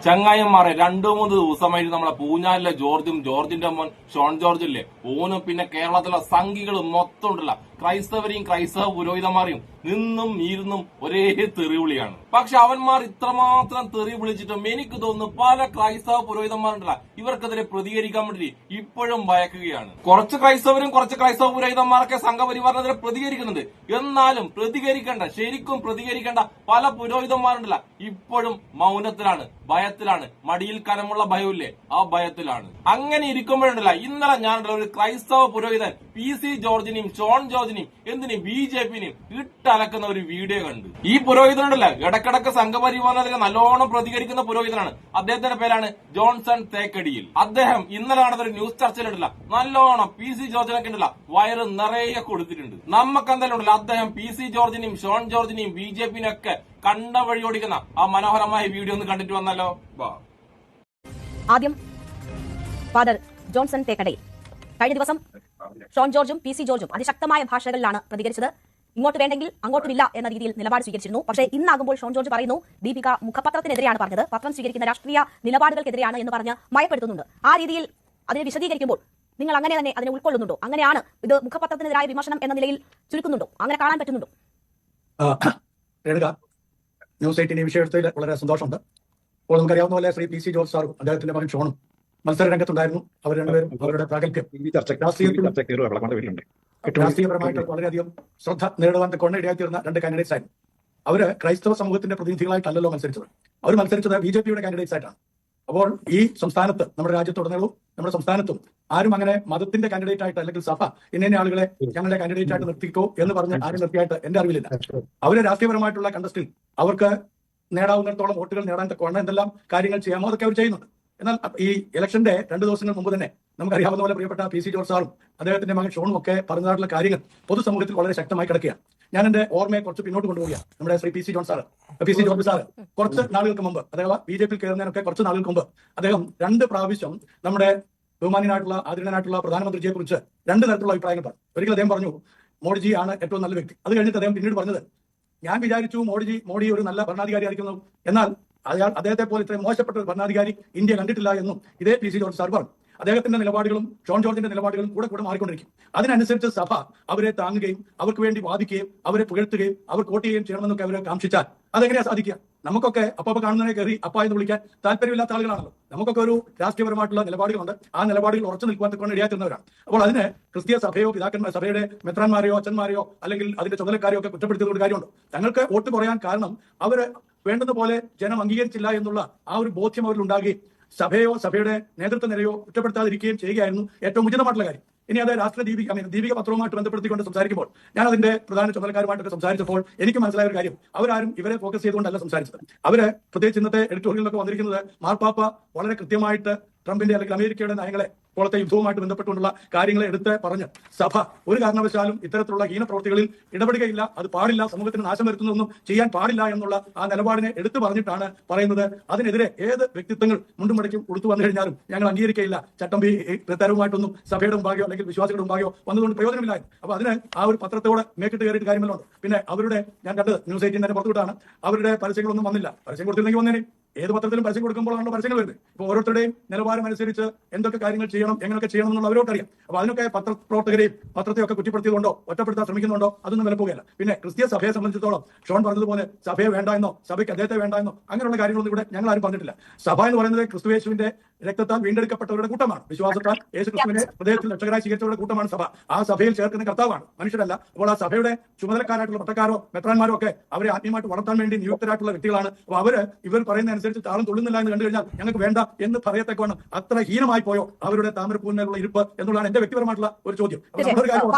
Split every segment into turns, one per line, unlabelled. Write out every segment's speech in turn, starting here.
ചങ്ങായിമാരെ 2-3 ദിവസമായിട്ട് നമ്മളെ പൂഞ്ഞാലിലെ ജോർജിന്റെ മോൻ ഷോൺ ജോർജ് ഇല്ലേ, ഓനും പിന്നെ കേരളത്തിലെ സംഘികളും മൊത്തം ഉണ്ടല്ല ക്രൈസ്തവരെയും ക്രൈസ്തവ പുരോഹിതന്മാരെയും നിന്നും ഇരുന്നും ഒരേ തെറിവിളിയാണ്. പക്ഷെ അവന്മാർ ഇത്രമാത്രം തെറി വിളിച്ചിട്ടും എനിക്ക് തോന്നുന്നു പല ക്രൈസ്തവ പുരോഹിതന്മാരുണ്ടല്ല ഇവർക്കെതിരെ പ്രതികരിക്കാൻ വേണ്ടി ഇപ്പോഴും ഭയക്കുകയാണ്. കുറച്ച് ക്രൈസ്തവരും കുറച്ച് ക്രൈസ്തവ പുരോഹിതന്മാരൊക്കെ സംഘപരിവാറിനെതിരെ പ്രതികരിക്കുന്നുണ്ട്. എന്നാലും ശരിക്കും പ്രതികരിക്കേണ്ട പല പുരോഹിതന്മാരുണ്ടല്ല ഇപ്പോഴും മൗനത്തിലാണ്, ഭയത്തിലാണ്, മടിയിൽ കനമുള്ള ഭയമില്ലേ ആ ഭയത്തിലാണ്. അങ്ങനെ ഇരിക്കുമ്പോഴുണ്ടല്ല ഇന്നലെ ഞാനുണ്ടല്ല ഒരു ക്രൈസ്തവ പുരോഹിതൻ PC ജോർജിനെയും ഷോൺ ജോർജിനെയും എന്തിനും BJPനെയും ഇട്ടലക്കുന്ന ഒരു വീഡിയോ കണ്ടു. ഈ പുരോഹിതനുണ്ടല്ല ഇടക്കിടക്ക് സംഘപരിവാറിനെതിരെ നല്ലോണം പ്രതികരിക്കുന്ന പുരോഹിതനാണ്. അദ്ദേഹത്തിന്റെ പേരാണ് ജോൺസൺ തേക്കടിയിൽ. അദ്ദേഹം ഇന്നലെ നടന്ന ഒരു ന്യൂസ് ചർച്ചയിലുണ്ടല്ല നല്ലോണം PC ജോർജിനൊക്കെ ഉണ്ടല്ല വയറ് നിറയെ കൊടുത്തിട്ടുണ്ട്. നമുക്കെന്തായാലും ഉണ്ടല്ല അദ്ദേഹം PC ജോർജിനെയും ഷോൺ ജോർജിനെയും BJPനെയും ഒക്കെ കണ്ട വഴി ഓടിക്കുന്ന ആ മനോഹരമായ വീഡിയോ ഒന്ന് കണ്ടിട്ട് വന്നാലോ.
ആദ്യം ഫാദർ ജോൺസൺ തേക്കടയിൽ കഴിഞ്ഞ ദിവസം ഷോൺ ജോർജും PC ജോർജും അതിശക്തമായ ഭാഷകളിലാണ് പ്രതികരിച്ചത്. ഇങ്ങോട്ട് വേണ്ടെങ്കിൽ അങ്ങോട്ടുമില്ല എന്ന രീതിയിൽ നിലപാട് സ്വീകരിച്ചിരുന്നു. പക്ഷേ ഇന്നാകുമ്പോൾ ഷോൺ ജോർജ് പറയുന്നു ദീപിക മുഖപത്രത്തിനെതിരെയാണ് പറഞ്ഞത്, പത്രം സ്വീകരിക്കുന്ന രാഷ്ട്രീയ നിലപാടുകൾക്കെതിരെയാണ് എന്ന് പറഞ്ഞ് മയപ്പെടുത്തുന്നുണ്ട്. ആ രീതിയിൽ അതിനെ വിശദീകരിക്കുമ്പോൾ നിങ്ങൾ അങ്ങനെ തന്നെ അതിനെ ഉൾക്കൊള്ളുന്നുണ്ടോ? അങ്ങനെയാണ് ഇത് മുഖപത്രത്തിനെതിരായ വിമർശനം എന്ന നിലയിൽ ചുരുക്കുന്നുണ്ടോ? അങ്ങനെ കാണാൻ പറ്റുന്നുണ്ടോ?
ന്യൂസ് 18 ഈ വിഷയത്തിൽ വളരെ സന്തോഷമുണ്ട്. അപ്പോൾ നമുക്കറിയാവുന്ന പോലെ ശ്രീ PC ജോർജ് സാറും അദ്ദേഹത്തിന്റെ മകൻ ഷോണും മത്സര രംഗത്തുണ്ടായിരുന്നു. അവർ രണ്ടുപേരും അവരുടെ പ്രാഗൽഭ്യം രാഷ്ട്രീയപരമായിട്ട് വളരെയധികം ശ്രദ്ധ നേടുവാൻ കൊണ്ടിടയായി തീർന്ന രണ്ട് കാൻഡിഡേറ്റ്സ് ആയിരുന്നു. അവര് ക്രൈസ്തവ സമൂഹത്തിന്റെ പ്രതിനിധികളായിട്ടല്ലോ മത്സരിച്ചത്, അവർ മത്സരിച്ചത് BJPയുടെ കാൻഡിഡേറ്റ്സ് ആയിട്ടാണ്. അപ്പോൾ ഈ സംസ്ഥാനത്ത് നമ്മുടെ രാജ്യത്തുടനീളവും നമ്മുടെ സംസ്ഥാനത്തും ആരും അങ്ങനെ മതത്തിന്റെ കാൻഡിഡേറ്റ് ആയിട്ട് അല്ലെങ്കിൽ സഭ ഇന്ന ആളുകളെ ഞങ്ങളുടെ കാൻഡിഡേറ്റ് ആയിട്ട് നിർത്തിക്കോ എന്ന് പറഞ്ഞ് ആരും നിർത്തിയായിട്ട് എന്റെ അറിവിലില്ല. അവര് രാഷ്ട്രീയപരമായിട്ടുള്ള കണ്ടസ്റ്റിൽ അവർക്ക് നേടാവുന്നിടത്തോളം വോട്ടുകൾ നേടാൻ തക്കവണ്ണം എന്തെല്ലാം കാര്യങ്ങൾ ചെയ്യാമോ അതൊക്കെ അവർ ചെയ്യുന്നുണ്ട്. എന്നാൽ ഈ ഇലക്ഷന്റെ 2 ദിവസങ്ങൾ മുമ്പ് തന്നെ നമുക്കറിയാവുന്ന പോലെ പ്രിയപ്പെട്ട PC ജോർജ് സാറും അദ്ദേഹത്തിന്റെ മകൻ ഷോണും ഒക്കെ പറഞ്ഞതായിട്ടുള്ള കാര്യങ്ങൾ പൊതുസമൂഹത്തിൽ വളരെ ശക്തമായി കിടക്കുകയാണ്. ഞാൻ എന്റെ ഓർമ്മയെ കുറച്ച് പിന്നോട്ട് കൊണ്ടുപോവുകയാണ്. നമ്മുടെ ശ്രീ PC ജോർജ് സാറ് കുറച്ച് നാളുകൾക്ക് മുമ്പ് അഥവാ BJP കയറുന്നതിനൊക്കെ കുറച്ച് നാളുകൾക്ക് മുമ്പ് അദ്ദേഹം 2 പ്രാവശ്യം നമ്മുടെ ബഹുമാന്യനായിട്ടുള്ള ആദരണീയനായിട്ടുള്ള പ്രധാനമന്ത്രിയെ കുറിച്ച് 2 തരത്തിലുള്ള അഭിപ്രായങ്ങൾ പറഞ്ഞു. ഒരിക്കൽ അദ്ദേഹം പറഞ്ഞു മോഡിജി ആണ് ഏറ്റവും നല്ല വ്യക്തി. അത് കഴിഞ്ഞിട്ട് അദ്ദേഹം പിന്നീട് പറഞ്ഞത് ഞാൻ വിചാരിച്ചു മോഡി ഒരു നല്ല ഭരണാധികാരി ആയിരിക്കുന്നു, എന്നാൽ അദ്ദേഹത്തെ പോലെ ഇത്രയും മോശപ്പെട്ട ഒരു ഭരണാധികാരി ഇന്ത്യ കണ്ടിട്ടില്ല എന്നും ഇതേ PC ജോർജ് സാർ പറഞ്ഞു. അദ്ദേഹത്തിന്റെ നിലപാടുകളും ഷോൺ ജോർജിന്റെ നിലപാടുകളും കൂടെ മാറിക്കൊണ്ടിരിക്കും. അതിനനുസരിച്ച് സഭ അവരെ താങ്ങുകയും അവർക്ക് വേണ്ടി വാദിക്കുകയും അവരെ പുകഴ്ത്തുകയും അവർ വോട്ട് ചെയ്യുകയും ചെയ്യണമെന്നൊക്കെ അവരെ കാംക്ഷിച്ചാൽ അതെങ്ങനെയാ സാധിക്കുക? നമുക്കൊക്കെ അപ്പ കാണുന്നതിനെ കയറി അപ്പ എന്ന് വിളിക്കാൻ താല്പര്യമില്ലാത്ത ആളുകളാണല്ലോ. നമുക്കൊക്കെ ഒരു രാഷ്ട്രീയപരമായിട്ടുള്ള നിലപാടുകളുണ്ട്. ആ നിലപാടുകൾ ഉറച്ചു നിൽക്കുവാൻ കൊണ്ട് ഇടയാക്കുന്നവരാണ്. അപ്പോൾ അതിന് ക്രിസ്തീയ സഭയോ പിതാക്കന്മാർ സഭയുടെ മെത്രാന്മാരെയോ അച്ഛന്മാരെയോ അല്ലെങ്കിൽ അതിന്റെ ചുമതലക്കാരെയോ ഒക്കെ കുറ്റപ്പെടുത്തിയതുകൊണ്ട് കാര്യമുണ്ട്. തങ്ങൾക്ക് വോട്ട് കുറയാൻ കാരണം അവര് വേണ്ടുന്ന പോലെ ജനം അംഗീകരിച്ചില്ല എന്നുള്ള ആ ഒരു ബോധ്യം അവരിൽ ഉണ്ടാകുകയും സഭയോ സഭയുടെ നേതൃത്വ നിരയോ കുറ്റപ്പെടുത്താതിരിക്കുകയും ചെയ്യുകയായിരുന്നു ഏറ്റവും ഉചിതമായിട്ടുള്ള കാര്യം. ഇനി അത് ദീപിക പത്രവുമായിട്ട് ബന്ധപ്പെടുത്തിക്കൊണ്ട് സംസാരിക്കുമ്പോൾ ഞാൻ അതിന്റെ പ്രധാന ചുമതലക്കാരുമായിട്ടൊക്കെ സംസാരിച്ചപ്പോൾ എനിക്ക് മനസ്സിലായ ഒരു കാര്യം, അവരാരും ഇവരെ ഫോക്കസ് ചെയ്തുകൊണ്ടല്ല സംസാരിച്ചത്. അവര് പ്രത്യേകിച്ച് ഇന്നത്തെ എഡിറ്റോറിയലിലൊക്കെ വന്നിരിക്കുന്നത് മാർപ്പാപ്പ വളരെ കൃത്യമായിട്ട് ട്രംപിന്റെ അല്ലെങ്കിൽ അമേരിക്കയുടെ നയങ്ങളെ ഇപ്പോഴത്തെ യുദ്ധവുമായിട്ട് ബന്ധപ്പെട്ടുകൊണ്ടുള്ള കാര്യങ്ങളെ എടുത്ത് പറഞ്ഞ് സഭ ഒരു കാരണവശാലും ഇത്തരത്തിലുള്ള ഹീനപ്രവൃത്തികളിൽ ഇടപെടുകയില്ല, അത് പാടില്ല, സമൂഹത്തിന് നാശം വരുത്തുന്നതൊന്നും ചെയ്യാൻ പാടില്ല എന്നുള്ള ആ നിലപാടിനെ എടുത്തു പറഞ്ഞിട്ടാണ് പറയുന്നത്. അതിനെതിരെ ഏത് വ്യക്തിത്വങ്ങൾ മുണ്ടും മടക്കും കൊടുത്തു വന്നു കഴിഞ്ഞാലും ഞങ്ങൾ അംഗീകരിക്കയില്ല. ചട്ടമ്പി തരവുമായിട്ടൊന്നും സഭയുടെ മുമ്പാകെയോ അല്ലെങ്കിൽ വിശ്വാസികളുടെ മുമ്പാകെയോ വന്നതുകൊണ്ട് പ്രയോജനമില്ലായിരുന്നു. അപ്പൊ അതിന് ആ ഒരു പത്രത്തോടെ മേക്കിട്ട് കയറിയിട്ട് കാര്യമല്ലുണ്ട്. പിന്നെ അവരുടെ ഞാൻ കണ്ടത് ന്യൂസ് 18 തന്നെ പുറത്തുവിട്ടാണ്. അവരുടെ പരസ്യങ്ങളൊന്നും വന്നില്ല. പരസ്യം കൊടുത്തില്ലെങ്കിൽ വന്നേനെ. ഏത് പത്രത്തിലും പരസ്യം കൊടുക്കുമ്പോഴാണല്ലോ പരസ്യങ്ങൾ വരുന്നത്. ഇപ്പോൾ ഓരോരുത്തരുടെയും നിലവാരം അനുസരിച്ച് എന്തൊക്കെ കാര്യങ്ങൾ ചെയ്യണം, എങ്ങനെയൊക്കെ ചെയ്യണം എന്നുള്ള അവരോട്ടറിയാം. അപ്പൊ അതിനൊക്കെ പത്രപ്രവർത്തകരെയും പത്രത്തെയൊക്കെ കുറ്റപ്പെടുത്തിയതുകൊണ്ടോ ഒറ്റപ്പെടുത്താൻ ശ്രമിക്കുന്നുണ്ടോ അതൊന്നും വിലപ്പോകുകയല്ല. പിന്നെ ക്രിസ്തീയ സഭയെ സംബന്ധിച്ചിടത്തോളം ഷോൺ പറഞ്ഞതുപോലെ സഭയെ വേണ്ട എന്നോ സഭയ്ക്ക് അദ്ദേഹത്തെ വേണ്ട എന്നോ അങ്ങനെയുള്ള കാര്യങ്ങളൊന്നും ഇവിടെ ഞങ്ങൾ ആരും പറഞ്ഞിട്ടില്ല. സഭ എന്ന് പറയുന്നത് ക്രിസ്തുയേശുവിന്റെ രക്തത്താൽ വീണ്ടെടുക്കപ്പെട്ടവരുടെ കൂട്ടമാണ്. വിശ്വാസത്താൽ യേശു ക്രിസ്തുവിനെ ഹൃദയത്തിൽ രക്ഷകരായി സ്വീകരിച്ചവരുടെ കൂട്ടമാണ് സഭ. ആ സഭയിൽ ചേർക്കുന്ന കർത്താവാണ്, മനുഷ്യരല്ല. അപ്പോൾ ആ സഭയുടെ ചുമതലക്കാരായിട്ടുള്ള പട്ടക്കാരോ മെത്രാന്മാരോ ഒക്കെ അവരെ ആത്മീയമായിട്ട് വളർത്താൻ വേണ്ടി നിയുക്തരായിട്ടുള്ള വ്യക്തികളാണ്. അപ്പോൾ ഇവർ പറയുന്ന അനുസരിച്ച് താളം തുള്ളുന്നില്ല എന്ന് കണ്ടു കഴിഞ്ഞാൽ ഞങ്ങൾക്ക് വേണ്ട എന്ന് പറയത്തക്കവണ്ണം അത്ര ഹീനമായി പോയോ അവരുടെ താമരപ്പൂവിനുള്ള ഇരിപ്പ് എന്നുള്ളതാണ് എന്റെ വ്യക്തിപരമായിട്ടുള്ള ഒരു ചോദ്യം.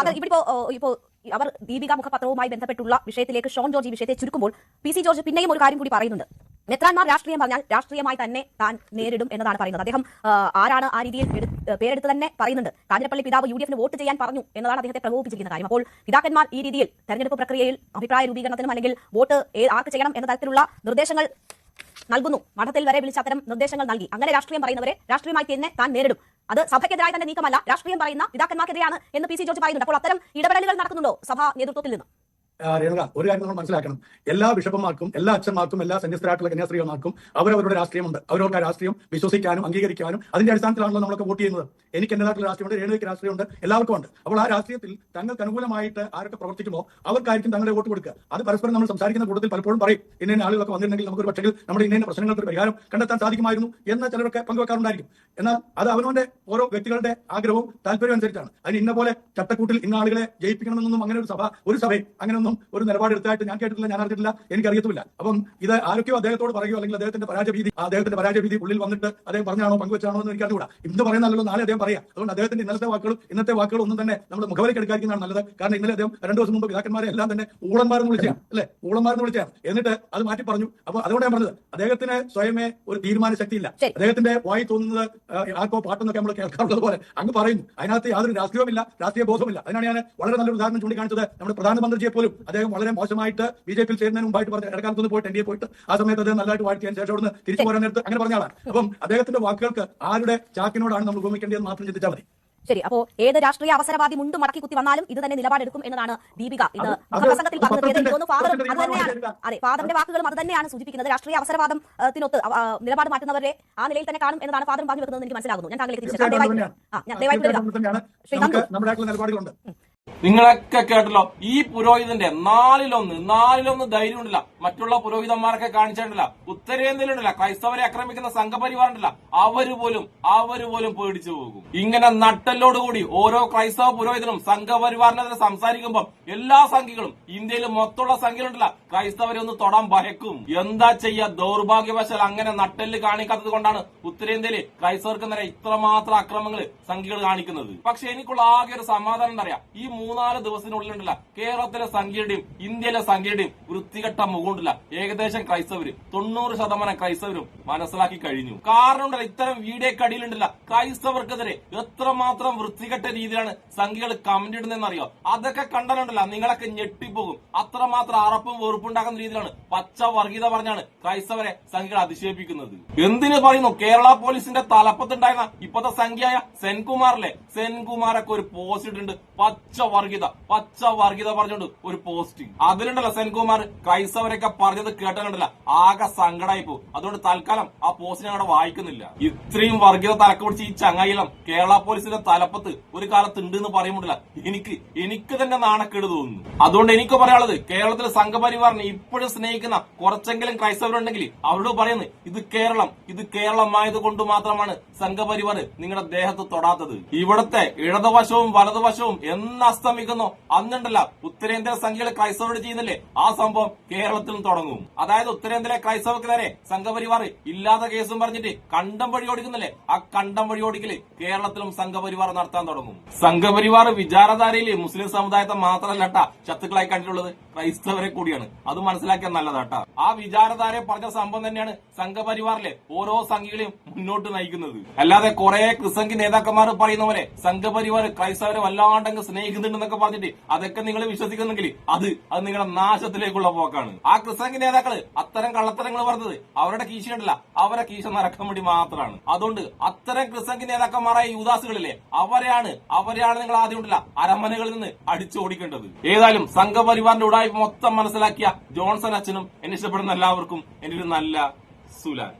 ഇപ്പോ അവർ ദീപിക മുഖപത്രവുമായി ബന്ധപ്പെട്ടുള്ള വിഷയത്തിലേക്ക് ഷോൺ ജോർജ് ഈ വിഷയത്തെ ചുരുക്കുമ്പോൾ PC ജോർജ് പിന്നെയും ഒരു കാര്യം കൂടി പറയുന്നുണ്ട്. മെത്രാന്മാർ രാഷ്ട്രീയം പറഞ്ഞാൽ രാഷ്ട്രീയമായി തന്നെ താൻ നേരിടും എന്നതാണ് പറയുന്നത്. അദ്ദേഹം ആരാണ് ആ രീതിയിൽ പേരെടുത്ത് തന്നെ പറയുന്നുണ്ട്. കാഞ്ഞിരപ്പള്ളി പിതാവ് UDFന് വോട്ട് ചെയ്യാൻ പറഞ്ഞു എന്നതാണ് അദ്ദേഹത്തെ പ്രകോപിപ്പിച്ചിരിക്കുന്ന കാര്യം. അപ്പോൾ പിതാക്കന്മാർ ഈ രീതിയിൽ തെരഞ്ഞെടുപ്പ് പ്രക്രിയയിൽ അഭിപ്രായ രൂപീകരണത്തിനും അല്ലെങ്കിൽ വോട്ട് ആർക്ക് ചെയ്യണം എന്ന തരത്തിലുള്ള നിർദ്ദേശങ്ങൾ നൽകുന്നു. മഠത്തിൽ വരെ വിളിച്ച് അത്തരം നിർദ്ദേശങ്ങൾ നൽകി. അങ്ങനെ രാഷ്ട്രീയം പറയുന്നവരെ രാഷ്ട്രീയമായി തന്നെ താൻ നേരിടും. അത് സഭയ്ക്കെതിരായ തന്നെ നീക്കമല്ല, രാഷ്ട്രീയം പറയുന്ന പിതാക്കന്മാർക്കെതിരെയാണ് എന്ന് PC ജോർജ് പറയുന്നുണ്ട്. അപ്പോൾ അത്തരം ഇടപെടലുകൾ നടക്കുന്നുണ്ടോ സഭാ നേതൃത്വത്തിൽ നിന്ന്?
രേണുക, ഒരു കാര്യം നമ്മൾ മനസ്സിലാക്കണം. എല്ലാ ബിഷപ്പുമാർക്കും, എല്ലാ അച്ഛന്മാർക്കും, എല്ലാ സന്യസ്തരായിട്ടുള്ള കന്യാസ്ത്രീകൾമാർക്കും അവരവരുടെ രാഷ്ട്രീയമുണ്ട്. അവരവർക്ക് ആ രാഷ്ട്രീയം വിശ്വസിക്കാനും അംഗീകരിക്കാനും അതിന്റെ അടിസ്ഥാനത്തിലാണല്ലോ നമ്മളൊക്കെ വോട്ട് ചെയ്യുന്നത്. എനിക്ക് എന്റേതായിട്ടുള്ള രാഷ്ട്രീയമുണ്ട്, രേണുകയ്ക്ക് രാഷ്ട്രീയമുണ്ട്, എല്ലാവർക്കും ഉണ്ട്. അപ്പോൾ ആ രാഷ്ട്രീയത്തിൽ തങ്ങൾക്ക് അനുകൂലമായിട്ട് ആരൊക്കെ പ്രവർത്തിക്കുമോ അവർക്കായിരിക്കും തങ്ങളുടെ വോട്ട് കൊടുക്കുക. അത് പരസ്പരം നമ്മൾ സംസാരിക്കുന്ന കൂട്ടത്തിൽ പലപ്പോഴും പറയും, ഇന്ന ആളുകളൊക്കെ വന്നിട്ടുണ്ടെങ്കിൽ നമുക്ക് ഒരു പക്ഷേ നമ്മുടെ ഇന്ന പ്രശ്നങ്ങൾക്ക് ഒരു പരിഹാരം കണ്ടെത്താൻ സാധിക്കുമായിരുന്നു എന്ന് ചിലരൊക്കെ പങ്കുവെക്കാറുണ്ടായിരിക്കും. എന്നാൽ അത് അവനവന്റെ ഓരോ വ്യക്തികളുടെ ആഗ്രഹവും താല്പര്യവും അനുസരിച്ചാണ്. അതിന് ഇന്ന പോലെ ചട്ടക്കൂട്ടിൽ ഇന്ന ആളുകളെ ജയിപ്പിക്കണമെന്നൊന്നും അങ്ങനെ ഒരു സഭ അങ്ങനെയൊന്നും ഒരു നിലപാട് എടുത്തായിട്ട് ഞാൻ കേട്ടിട്ടില്ല, ഞാൻ അറിഞ്ഞിട്ടില്ല, എനിക്ക് അറിയത്തുമില്ല. അപ്പം ഇത് ആരൊക്കെയോ അദ്ദേഹത്തോട് പറയുകയോ അല്ലെങ്കിൽ അദ്ദേഹത്തിന്റെ പരാജയഭീതി ഉള്ളിൽ വന്നിട്ട് അദ്ദേഹം പറഞ്ഞാണോ പങ്കുവെച്ചാണോ എന്ന് എനിക്ക് അറിഞ്ഞുകൂടാ. ഇന്ന് പറയുന്നല്ലോ നാളെ അദ്ദേഹം പറയാം. അതുകൊണ്ട് അദ്ദേഹത്തിന്റെ ഇന്നത്തെ വാക്കുകളും ഒന്നും തന്നെ നമ്മുടെ മുഖവിലേക്ക് എടുക്കാതിരിക്കുന്നതാണ് നല്ലത്. കാരണം ഇന്നലെ അദ്ദേഹം 2 ദിവസം മുമ്പ് പിതാക്കന്മാരെ എല്ലാം തന്നെ ഊളന്മാരെന്ന് വിളിച്ചാണ്, അല്ലെ, ഊളന്മാരെന്ന് വിളിച്ചാണ്. എന്നിട്ട് അത് മാറ്റി പറഞ്ഞു. അപ്പൊ അതുകൊണ്ട് ഞാൻ പറഞ്ഞത്, അദ്ദേഹത്തിന് സ്വയമേ ഒരു തീരുമാന ശക്തിയില്ല. അദ്ദേഹത്തിന്റെ വായി തോന്നുന്നത് ആർക്കോ പാട്ടെന്നൊക്കെ നമ്മൾ കേൾക്കാറുള്ളത് പോലെ അങ്ങ് പറയുന്നു. അതിനകത്ത് യാതൊരു രാഷ്ട്രീയവുമില്ല, രാഷ്ട്രീയ ബോധമില്ല. അതിനാണ് ഞാൻ വളരെ നല്ലൊരു ഉദാഹരണം ചൂണ്ടിക്കാണിച്ചത്. നമ്മുടെ പ്രധാനമന്ത്രിയെ പോലും അദ്ദേഹം വളരെ മോശമായിട്ട് ബിജെപിയിൽ ചേരുന്നതിന് മുമ്പായിട്ട് പറഞ്ഞ ഇടക്കാലത്തൊന്ന് പോയിട്ട് എൻഡിഎ പോയിട്ട് ആ സമയത്ത് അദ്ദേഹം നല്ലതായിട്ട് വാഴ്ത്തിയതിന് ശേഷം അവിടുന്ന് തിരിച്ചു പോരാൻ നേരത്ത് അങ്ങനെ പറഞ്ഞ ആളാണ്. അപ്പം അദ്ദേഹത്തിന്റെ വാക്കുകൾക്ക് ആരുടെ ചാക്കിനോടാണ് നമ്മൾ ഉപമിക്കേണ്ടതെന്ന് മാത്രം ചിന്തിച്ചാൽ മതി.
ശരി, അപ്പോ ഏത് രാഷ്ട്രീയ അവസരവാദി മുണ്ടും മടക്കി കുത്തി വന്നാലും ഇത് തന്നെ നിലപാടെടുക്കും എന്നതാണ് ദീപിക ഇന്ന് മുഖപ്രസംഗത്തിൽ പറഞ്ഞത്. ഫാദറിന്റെ വാക്കുകളും അത് തന്നെയാണ് സൂചിപ്പിക്കുന്നത്. രാഷ്ട്രീയ അവസരവാദത്തിനൊത്ത് നിലപാട് മാറ്റുന്നവരെ ആ നിലയിൽ തന്നെ കാണും എന്നതാണ് ഫാദർ പറഞ്ഞു വെക്കുന്നത് എനിക്ക് മനസ്സിലാകുന്നു. ഞാൻ താങ്കളിലേക്ക്
നിങ്ങളൊക്കെ കേട്ടല്ലോ, ഈ പുരോഹിതന്റെ നാലിലൊന്ന് ധൈര്യം ഉണ്ടല്ല മറ്റുള്ള പുരോഹിതന്മാരൊക്കെ കാണിച്ചിട്ടില്ല. ഉത്തരേന്ത്യയിലുണ്ടല്ല ക്രൈസ്തവരെ ആക്രമിക്കുന്ന സംഘപരിവാറുണ്ടല്ല, അവര് പോലും പേടിച്ചു പോകും. ഇങ്ങനെ നട്ടലോടുകൂടി ഓരോ ക്രൈസ്തവ പുരോഹിതനും സംഘപരിവാറിനെതിരെ സംസാരിക്കുമ്പോൾ എല്ലാ സംഖ്യകളും ഇന്ത്യയിൽ മൊത്തമുള്ള സംഖ്യകളുണ്ടല്ല ക്രൈസ്തവരെ ഒന്ന് തൊടാൻ ഭയക്കും. എന്താ ചെയ്യാ, ദൗർഭാഗ്യവശാൽ അങ്ങനെ നട്ടെല്ല് കാണിക്കാത്തത് കൊണ്ടാണ് ഉത്തരേന്ത്യയിലെ ക്രൈസ്തവർക്ക് നേരെ ഇത്രമാത്രം അക്രമങ്ങൾ സംഖ്യകൾ കാണിക്കുന്നത്. പക്ഷെ എനിക്കുള്ള ആകെ ഒരു സമാധാനം എന്താ പറയാ, ഈ 3-4 ദിവസത്തിനുള്ളിലുണ്ടല്ല കേരളത്തിലെ സംഖ്യയുടെയും ഇന്ത്യയിലെ സംഖ്യയുടെയും വൃത്തികെട്ട മുഖമുണ്ടല്ല ഏകദേശം ക്രൈസ്തവര് 90% ക്രൈസ്തവരും മനസ്സിലാക്കി കഴിഞ്ഞു. കാരണം ഉണ്ടല്ല ഇത്തരം വീഡിയോക്കടിയിലുണ്ടല്ല ക്രൈസ്തവർക്കെതിരെ എത്രമാത്രം വൃത്തികെട്ട രീതിയിലാണ് സംഖ്യകൾ കമന്റ് ഇടുന്നതെന്നറിയോ. അതൊക്കെ കണ്ടാലുണ്ടല്ല നിങ്ങളൊക്കെ ഞെട്ടിപ്പോകും. അത്രമാത്രം അറപ്പും വെറുപ്പുണ്ടാക്കുന്ന രീതിയിലാണ് പച്ച വർഗീയത പറഞ്ഞാണ് ക്രൈസ്തവരെ സംഖ്യകൾ അതിശയിപ്പിക്കുന്നത്. എന്തിനു പറയുന്നു, കേരള പോലീസിന്റെ തലപ്പത്തുണ്ടായിരുന്ന ഇപ്പോഴത്തെ സംഖ്യയായ സെൻകുമാറൊക്കെ ഒരു പോസ്റ്റ് ഇട്ടിട്ടുണ്ട്. പച്ച വർഗീയത പറഞ്ഞുകൊണ്ട് ഒരു പോസ്റ്റ്. അതിലുണ്ടല്ലോ സെൻകുമാർ ക്രൈസ്തവരൊക്കെ പറഞ്ഞത് കേട്ടാലുണ്ടല്ല ആകെ സങ്കടമായി പോകും. അതുകൊണ്ട് തൽക്കാലം ആ പോസ്റ്റ് ഞങ്ങളുടെ വായിക്കുന്നില്ല. ഇത്രയും വർഗീയത തലക്ക് പിടിച്ച് ഈ ചങ്ങായിലം കേരള പോലീസിന്റെ തലപ്പത്ത് ഒരു കാലത്ത് ഉണ്ട് എന്ന് പറയുമ്പോഴല്ല എനിക്ക് തന്നെ നാണക്കേട് തോന്നുന്നു. അതുകൊണ്ട് എനിക്ക് പറയാനുള്ളത്, കേരളത്തിലെ സംഘപരിവാറിനെ ഇപ്പോഴും സ്നേഹിക്കുന്ന കുറച്ചെങ്കിലും ക്രൈസ്തവരുണ്ടെങ്കിൽ അവരോട് പറയുന്നത്, ഇത് കേരളമായത് കൊണ്ട് മാത്രമാണ് സംഘപരിവാർ നിങ്ങളുടെ ദേഹത്ത് തൊടാത്തത്. ഇവിടത്തെ ഇടതുവശവും വലതുവശവും അസ്തമിക്കുന്നു അന്നുണ്ടല്ല ഉത്തരേന്ത്യയിലെ സംഖ്യകളെ ക്രൈസ്തവരോട് ചെയ്യുന്നില്ലേ, ആ സംഭവം കേരളത്തിലും തുടങ്ങും. അതായത് ഉത്തരേന്ത്യയിലെ ക്രൈസ്തവർക്ക് നേരെ സംഘപരിവാർ ഇല്ലാത്ത കേസും പറഞ്ഞിട്ട് കണ്ടം വഴി ഓടിക്കുന്നില്ലേ, ആ കണ്ടം വഴി ഓടിക്കല് കേരളത്തിലും സംഘപരിവാർ നടത്താൻ തുടങ്ങും. സംഘപരിവാർ വിചാരധാരയില് മുസ്ലിം സമുദായത്തെ മാത്രമല്ലട്ടാ ശത്രുക്കളായി കണ്ടിട്ടുള്ളത്, ക്രൈസ്തവരെ കൂടിയാണ്. അത് മനസ്സിലാക്കിയാൽ നല്ലതാട്ടാ. ആ വിചാരധാരയെ പറഞ്ഞ സംഭവം തന്നെയാണ് സംഘപരിവാറിലെ ഓരോ സംഖ്യകളെയും മുന്നോട്ട് നയിക്കുന്നത്. അല്ലാതെ കുറെ ക്രിസംഖ്യ നേതാക്കന്മാർ പറയുന്ന പോലെ സംഘപരിവാർ ക്രൈസ്തവരെ വല്ലാണ്ടങ്ങ് സ്നേഹിക്കുന്നുണ്ടെന്നൊക്കെ പറഞ്ഞിട്ട് അതൊക്കെ നിങ്ങൾ വിശ്വസിക്കുന്നെങ്കിൽ അത് നിങ്ങളുടെ നാശത്തിലേക്കുള്ള പോക്കാണ്. ആ ക്രിസംഖ്യ നേതാക്കള് അത്തരം കള്ളത്തരങ്ങൾ പറഞ്ഞത് അവരുടെ കീശയുണ്ടല്ല, അവരെ കീശ നടക്കാൻ വേണ്ടി മാത്രമാണ്. അതുകൊണ്ട് അത്തരം ക്രിസംഖ്യ നേതാക്കന്മാരായ യുദാസുകളില്ലേ അവരെയാണ് നിങ്ങൾ ആദ്യം ഉണ്ടല്ല അരമനകളിൽ നിന്ന് അടിച്ചോടിക്കേണ്ടത്. ഏതായാലും സംഘപരിവാറിന്റെ ഉടായ്പ മൊത്തം മനസ്സിലാക്കിയ ജോൺസൺ അച്ഛനും എന്നെ ഇഷ്ടപ്പെടുന്ന എല്ലാവർക്കും എന്റെ ഒരു നല്ല സുലാൻ.